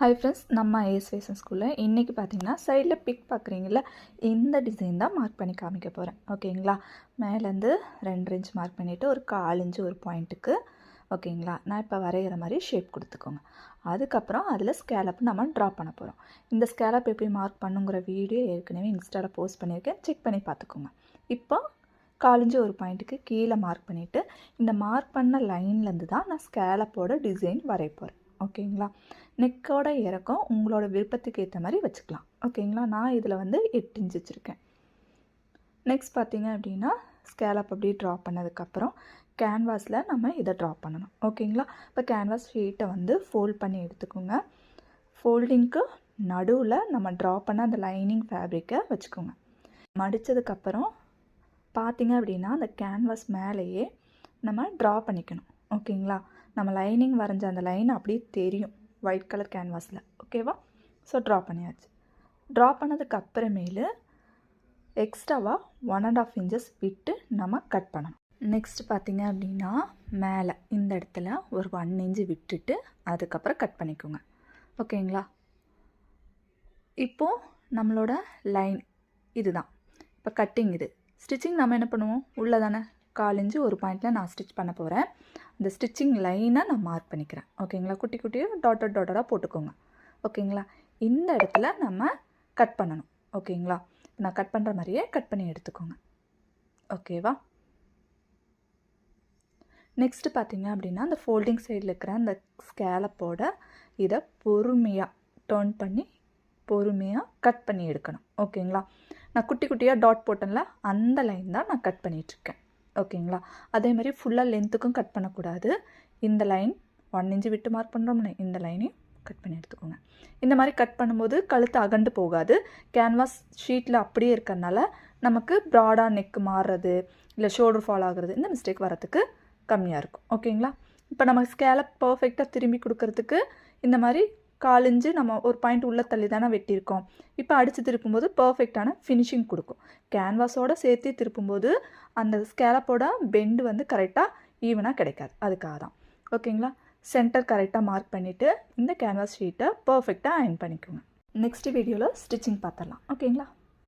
Hi friends, நம்ம as fashion ஸ்கூலில் இன்றைக்கி பார்த்தீங்கன்னா சைடில் பிக் பார்க்குறீங்கள, இந்த டிசைன் தான் மார்க் பண்ணி காமிக்க போகிறேன். ஓகேங்களா? மேலேருந்து 2 இன்ச் மார்க் பண்ணிவிட்டு ஒரு 1/4 இன்ச்சு ஒரு பாயிண்ட்டுக்கு. ஓகேங்களா? நான் இப்போ வரைகிற மாதிரி ஷேப் கொடுத்துக்கோங்க. அதுக்கப்புறம் அதில் ஸ்கேலப் நம்ம ட்ரா பண்ண போகிறோம். இந்த ஸ்கேலப் எப்படி மார்க் பண்ணுங்கிற வீடியோ ஏற்கனவே இன்ஸ்டாவில் போஸ்ட் பண்ணியிருக்கேன், செக் பண்ணி பார்த்துக்கோங்க. இப்போ 1/4 இன்ச்சு ஒரு பாயிண்ட்டுக்கு கீழே மார்க் பண்ணிவிட்டு இந்த மார்க் பண்ண லைன்லேருந்து தான் நான் ஸ்கேலப்போட டிசைன் வரைய போகிறேன். ஓகேங்களா? நெக்கோட இறக்கம் உங்களோட விருப்பத்துக்கு ஏற்ற மாதிரி வச்சுக்கலாம். ஓகேங்களா? நான் இதில் 8 இன்ச் வச்சுருக்கேன். நெக்ஸ்ட் பார்த்தீங்க அப்படின்னா ஸ்கேலப் அப்படி ட்ரா பண்ணதுக்கப்புறம் கேன்வாஸில் நம்ம இதை ட்ரா பண்ணணும். ஓகேங்களா? இப்போ கேன்வாஸ் ஷீட்டை ஃபோல்ட் பண்ணி எடுத்துக்கோங்க. ஃபோல்டிங்க்கு நடுவில் நம்ம ட்ரா பண்ண அந்த லைனிங் ஃபேப்ரிக்கை வச்சுக்கோங்க. மடித்ததுக்கப்புறம் பார்த்தீங்க அப்படின்னா அந்த கேன்வாஸ் மேலேயே நம்ம ட்ரா பண்ணிக்கணும். ஓகேங்களா? நம்ம லைனிங் வரைஞ்ச அந்த லைன் அப்படியே தெரியும் ஒயிட் கலர் கேன்வாஸில். ஓகேவா? ஸோ ட்ரா பண்ணியாச்சு. ட்ரா பண்ணதுக்கு அப்புறமேலு எக்ஸ்ட்ராவாக 1.5 இன்ச்சஸ் விட்டு நம்ம கட் பண்ணணும். நெக்ஸ்ட் பார்த்தீங்க அப்படின்னா மேலே இந்த இடத்துல ஒரு 1 இன்ச்சு விட்டுட்டு அதுக்கப்புறம் கட் பண்ணிக்கோங்க. ஓகேங்களா? இப்போது நம்மளோட லைன் இதுதான். இப்போ கட்டிங் இது. ஸ்டிச்சிங் நம்ம என்ன பண்ணுவோம், உள்ளே தானே 1/4 இன்ச்சு ஒரு பாயிண்டில் நான் ஸ்டிச் பண்ண போகிறேன். அந்த ஸ்டிச்சிங் லைனை நான் மார்க் பண்ணிக்கிறேன். ஓகேங்களா? குட்டி குட்டியாக டாட்டடாக போட்டுக்கோங்க. ஓகேங்களா? இந்த இடத்துல நம்ம கட் பண்ணணும். ஓகேங்களா? நான் கட் பண்ணுற மாதிரியே கட் பண்ணி எடுத்துக்கோங்க. ஓகேவா? நெக்ஸ்ட்டு பார்த்தீங்க அப்படின்னா அந்த ஃபோல்டிங் சைடில் இருக்கிற அந்த ஸ்கேலப்போட இதை பொறுமையாக டர்ன் பண்ணி பொறுமையாக கட் பண்ணி எடுக்கணும். ஓகேங்களா? நான் குட்டி குட்டியாக டாட் போட்டேன்ல, அந்த லைன் தான் நான் கட் பண்ணிகிட்ருக்கேன். ஓகேங்களா? அதே மாதிரி ஃபுல்லாக லென்த்துக்கும் கட் பண்ணக்கூடாது. இந்த லைன் 1 இன்ச்சு விட்டு மார்க் பண்ணுறோம்னு இந்த லைனையும் கட் பண்ணி எடுத்துக்கோங்க. இந்த மாதிரி கட் பண்ணும்போது கழுத்து அகண்டு போகாது. கேன்வாஸ் ஷீட்டில் அப்படியே இருக்கிறதுனால நமக்கு ப்ராடாக நெக்கு மாறுறது இல்லை ஷோல்டர் ஃபால் ஆகுறது இந்த மிஸ்டேக் வரத்துக்கு கம்மியாக இருக்கும். ஓகேங்களா? இப்போ நம்ம ஸ்கேலப் பர்ஃபெக்டாக திரும்பி கொடுக்கறதுக்கு இந்த மாதிரி 1/4 இன்ச்சு நம்ம ஒரு பாயிண்ட் உள்ள தள்ளி தானே வெட்டியிருக்கோம். இப்போ அடித்து திருப்பும்போது பர்ஃபெக்டான ஃபினிஷிங் கொடுக்கும். கேன்வாஸோடு சேர்த்து திருப்பும்போது அந்த ஸ்கேலப்போட பெண்டு கரெக்டாக ஈவனாக கிடைக்காது. அதுக்காக தான். ஓகேங்களா? சென்டர் கரெக்டாக மார்க் பண்ணிவிட்டு இந்த கேன்வாஸ் ஷீட்டை பர்ஃபெக்டாக அயர்ன் பண்ணிக்கோங்க. நெக்ஸ்ட் வீடியோவில் ஸ்டிச்சிங் பார்த்துடலாம். ஓகேங்களா?